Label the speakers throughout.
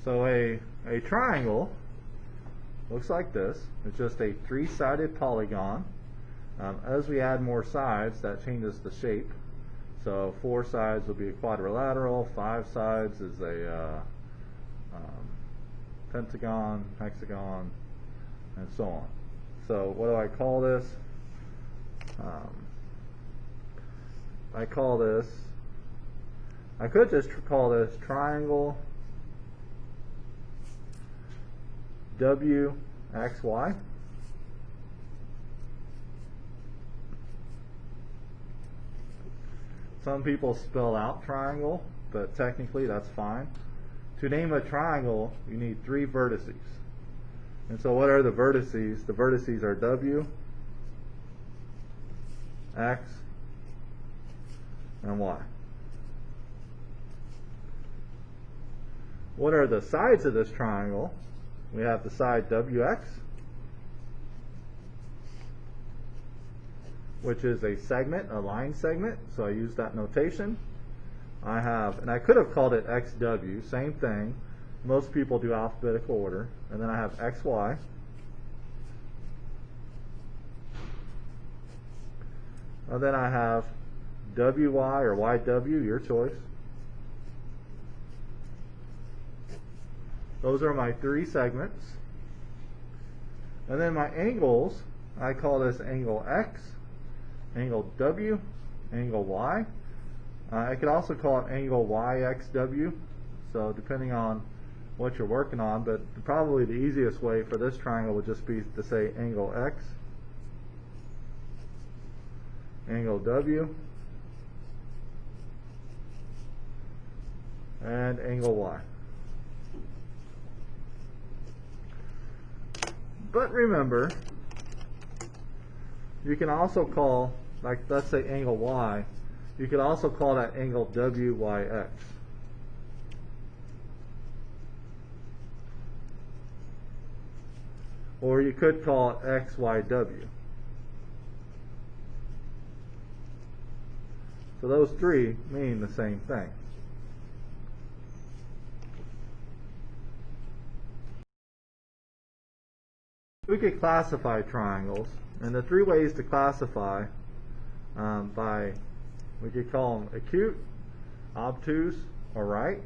Speaker 1: So a triangle looks like this. It's just a three-sided polygon. As we add more sides, that changes the shape. So 4 sides will be a quadrilateral, 5 sides is a pentagon, hexagon, and so on. So what do I call this? I could just call this triangle WXY. Some people spell out triangle, but technically that's fine. To name a triangle, you need 3 vertices. And so what are the vertices? The vertices are W, X, and Y. What are the sides of this triangle? We have the side WX, which is a segment, a line segment, so I use that notation. I have, and I could have called it XW, same thing. Most people do alphabetical order. And then I have XY. And then I have WY or YW, your choice. Those are my 3 segments. And then my angles, I call this angle X, angle W, angle Y. I could also call it angle YXW, so depending on what you're working on, but probably the easiest way for this triangle would just be to say angle X, angle W, and angle Y. But remember, you can also call, like let's say angle Y, you could also call that angle WYX. Or you could call it XYW. So those 3 mean the same thing. We could classify triangles, and the 3 ways to classify we could call them acute, obtuse, or right.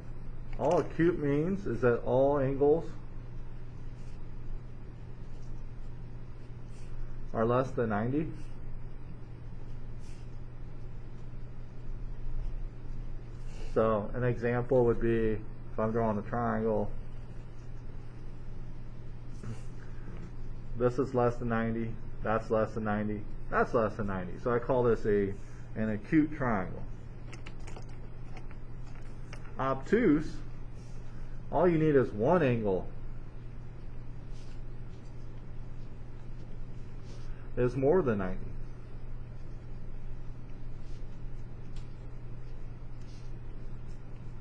Speaker 1: All acute means is that all angles are less than 90. So an example would be if I'm drawing a triangle, this is less than 90, that's less than 90, that's less than 90. So I call this an acute triangle. Obtuse, all you need is one angle is more than 90.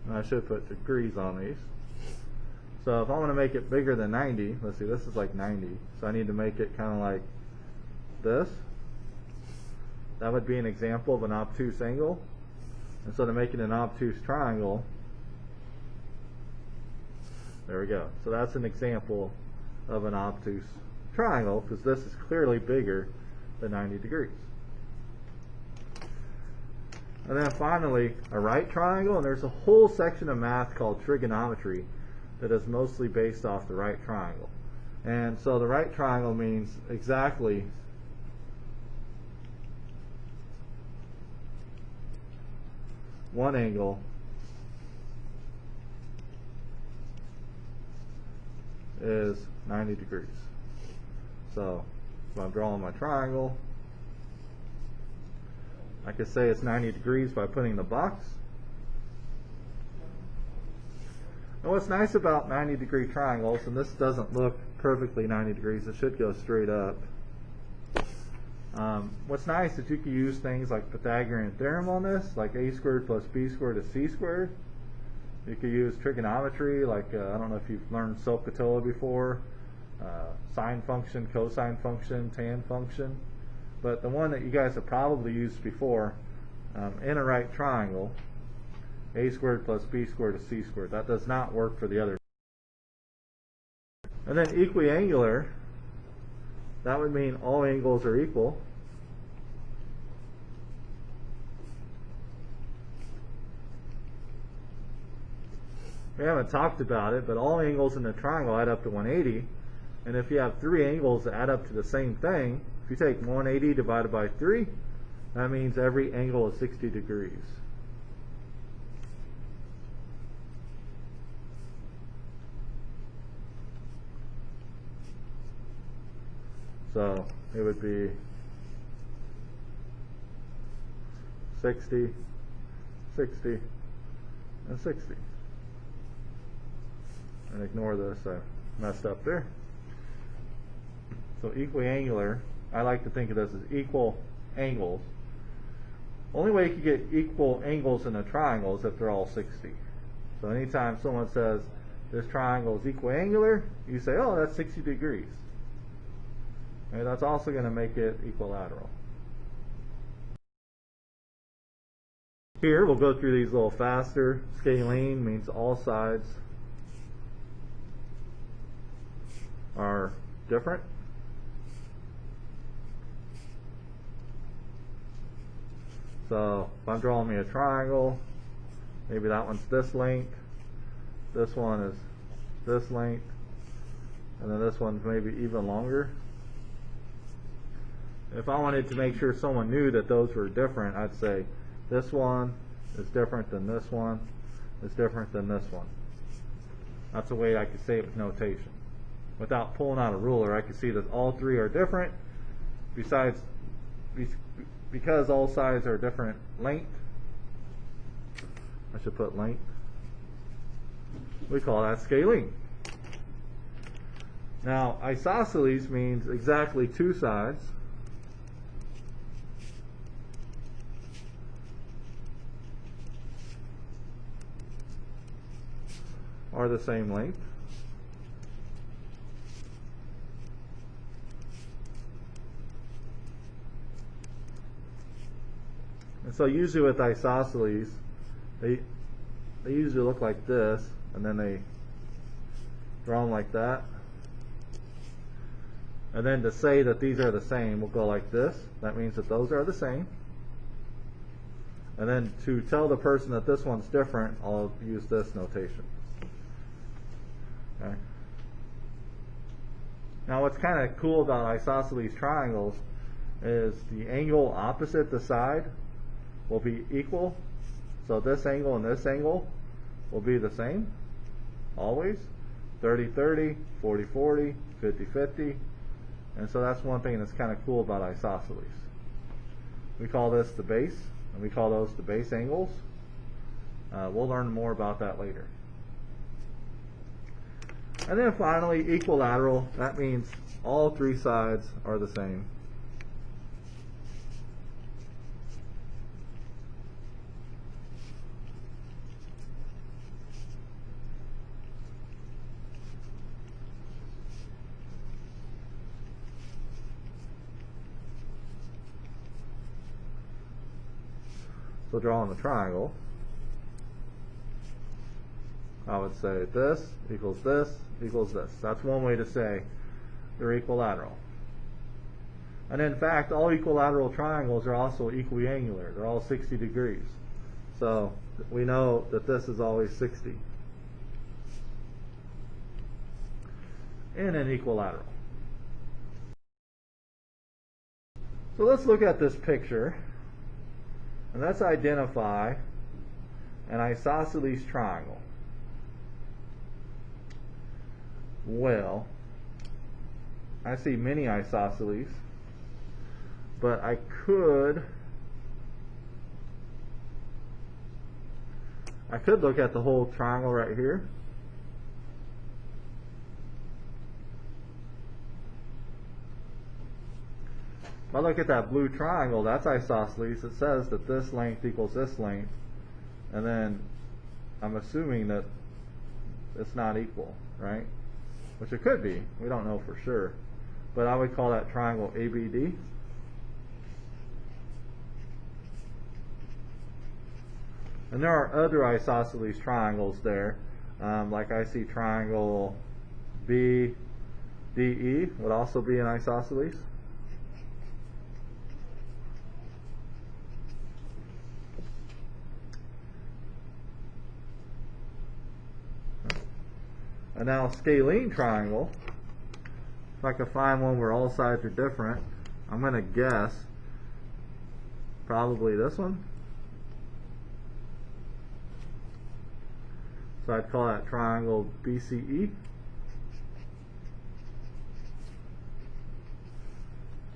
Speaker 1: And I should put degrees on these. So if I want to make it bigger than 90, let's see, this is like 90, so I need to make it kind of like this. That would be an example of an obtuse angle. And so to make it an obtuse triangle, there we go. So that's an example of an obtuse triangle, because this is clearly bigger than 90 degrees. And then finally, a right triangle, and there's a whole section of math called trigonometry that is mostly based off the right triangle. And so the right triangle means exactly one angle is 90 degrees. So if I'm drawing my triangle, I could say it's 90 degrees by putting the box. And what's nice about 90-degree triangles, and this doesn't look perfectly 90 degrees, it should go straight up. What's nice is you can use things like Pythagorean theorem on this, like a squared plus b squared is c squared. You could use trigonometry, like I don't know if you've learned SOHCAHTOA before, sine function, cosine function, tan function. But the one that you guys have probably used before, in a right triangle, a squared plus b squared is c squared. That does not work for the other And then equiangular, that would mean all angles are equal. We haven't talked about it, but all angles in a triangle add up to 180. And if you have three angles that add up to the same thing, if you take 180 divided by 3, that means every angle is 60 degrees. So it would be 60, 60, and 60. And ignore this, I messed up there. So equiangular, I like to think of this as equal angles. Only way you can get equal angles in a triangle is if they're all 60. So anytime someone says this triangle is equiangular, you say, oh, that's 60 degrees. And that's also going to make it equilateral. Here, we'll go through these a little faster. Scalene means all sides are different. So if I'm drawing me a triangle, maybe that one's this length, this one is this length, and then this one's maybe even longer. If I wanted to make sure someone knew that those were different, I'd say this one is different than this one, is different than this one. That's a way I could say it with notation. Without pulling out a ruler, I could see that all three are different. Besides, because all sides are different length, I should put length, we call that scalene. Now, isosceles means exactly two sides are the same length. And so usually with isosceles, they usually look like this, and then they draw them like that. And then to say that these are the same, we'll go like this. That means that those are the same. And then to tell the person that this one's different, I'll use this notation. Okay. Now what's kind of cool about isosceles triangles is the angle opposite the side will be equal. So this angle and this angle will be the same, always. 30-30, 40-40, 50-50. And so that's one thing that's kind of cool about isosceles. We call this the base, and we call those the base angles. We'll learn more about that later. And then finally, equilateral. That means all three sides are the same. So drawing the triangle, I would say this equals this equals this. That's one way to say they're equilateral. And in fact, all equilateral triangles are also equiangular. They're all 60 degrees. So we know that this is always 60 in an equilateral. So let's look at this picture, and let's identify an isosceles triangle. Well, I see many isosceles, but I could look at the whole triangle right here. If I look at that blue triangle, that's isosceles. It says that this length equals this length, and then I'm assuming that it's not equal, right? Which it could be. We don't know for sure. But I would call that triangle ABD. And there are other isosceles triangles there. Like I see triangle B, DE would also be an isosceles. And now scalene triangle, if I can find one where all sides are different, I'm going to guess probably this one. So I'd call that triangle BCE.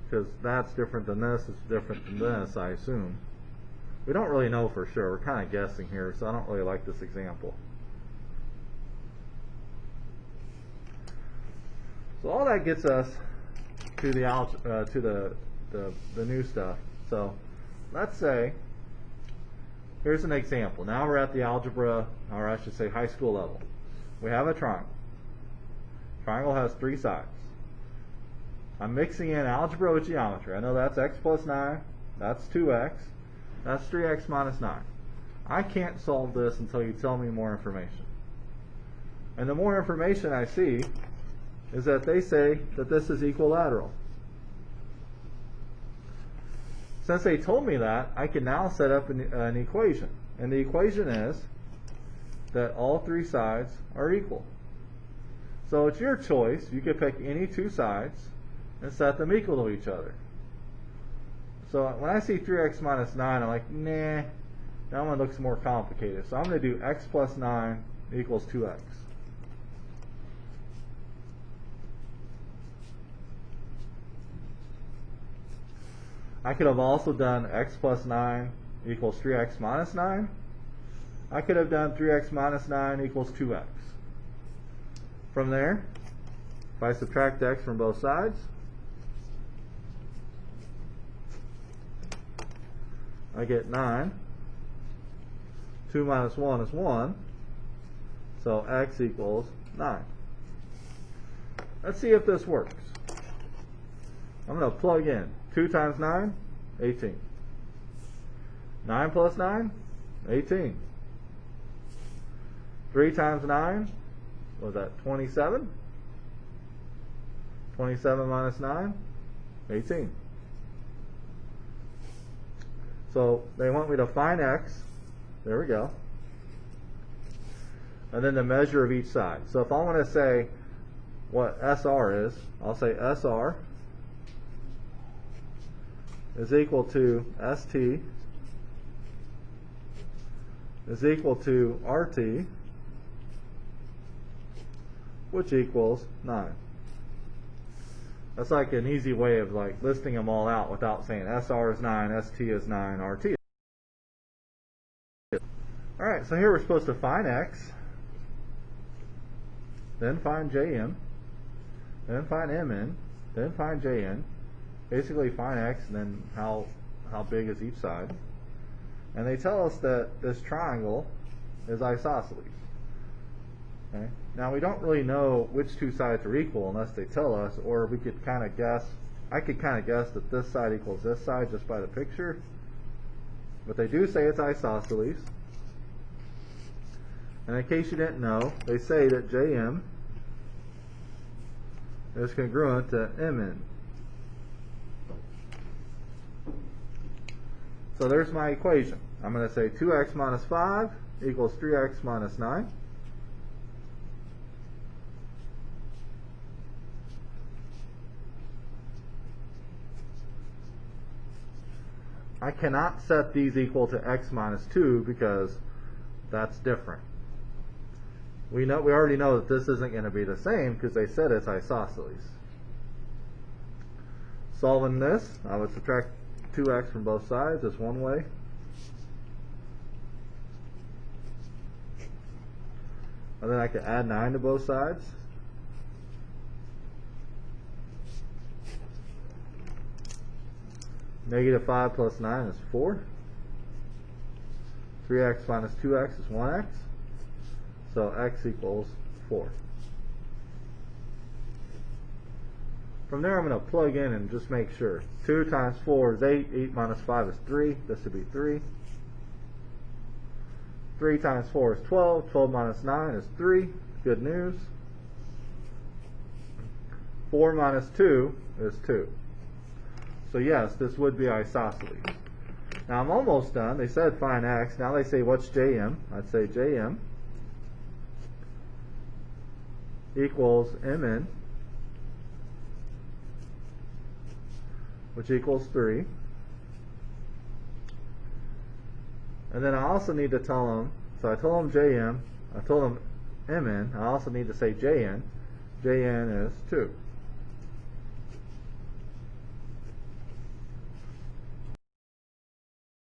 Speaker 1: Because that's different than this, it's different than this, I assume. We don't really know for sure. We're kind of guessing here, so I don't really like this example. So all that gets us to the new stuff. So let's say here's an example. Now we're at the algebra, or I should say high school level. We have a triangle. Triangle has 3 sides. I'm mixing in algebra with geometry. I know that's x plus 9, that's 2x, that's 3x minus 9. I can't solve this until you tell me more information. And the more information I see is that they say that this is equilateral. Since they told me that, I can now set up an equation. And the equation is that all 3 sides are equal. So it's your choice. You could pick any 2 sides and set them equal to each other. So when I see 3x minus 9, I'm like, nah, that one looks more complicated. So I'm going to do x plus 9 equals 2x. I could have also done x plus 9 equals 3x minus 9. I could have done 3x minus 9 equals 2x. From there, if I subtract x from both sides, I get 9. 2 minus 1 is 1. So x equals 9. Let's see if this works. I'm going to plug in 2 times 9, 18. 9 plus 9, 18. 3 times 9, what was that, 27? 27 minus 9, 18. So they want me to find x. There we go. And then the measure of each side. So if I want to say what SR is, I'll say SR is equal to ST is equal to RT, which equals 9. That's like an easy way of like listing them all out without saying SR is 9, ST is 9, RT is 9. Alright, so here we're supposed to find x, then find Jn, then find Mn, then find Jn, basically find x and then how big is each side. And they tell us that this triangle is isosceles. Okay? Now we don't really know which 2 sides are equal unless they tell us, or we could kind of guess. I could kind of guess that this side equals this side just by the picture. But they do say it's isosceles. And in case you didn't know, they say that Jm is congruent to Mn. So there's my equation. I'm going to say 2x minus 5 equals 3x minus 9. I cannot set these equal to x minus 2 because that's different. We already know that this isn't going to be the same because they said it's isosceles. Solving this, I would subtract 2x from both sides. That's one way. And then I can add 9 to both sides. Negative 5 plus 9 is 4. 3x minus 2x is 1x. So x equals 4. From there I'm going to plug in and just make sure. 2 times 4 is 8. 8 minus 5 is 3. This would be 3. 3 times 4 is 12. 12 minus 9 is 3. Good news. 4 minus 2 is 2. So yes, this would be isosceles. Now I'm almost done. They said find x. Now they say what's Jm? I'd say Jm equals Mn, which equals 3. And then I also need to tell them, so I told them Jm, I told them Mn, I also need to say Jn. Jn is 2.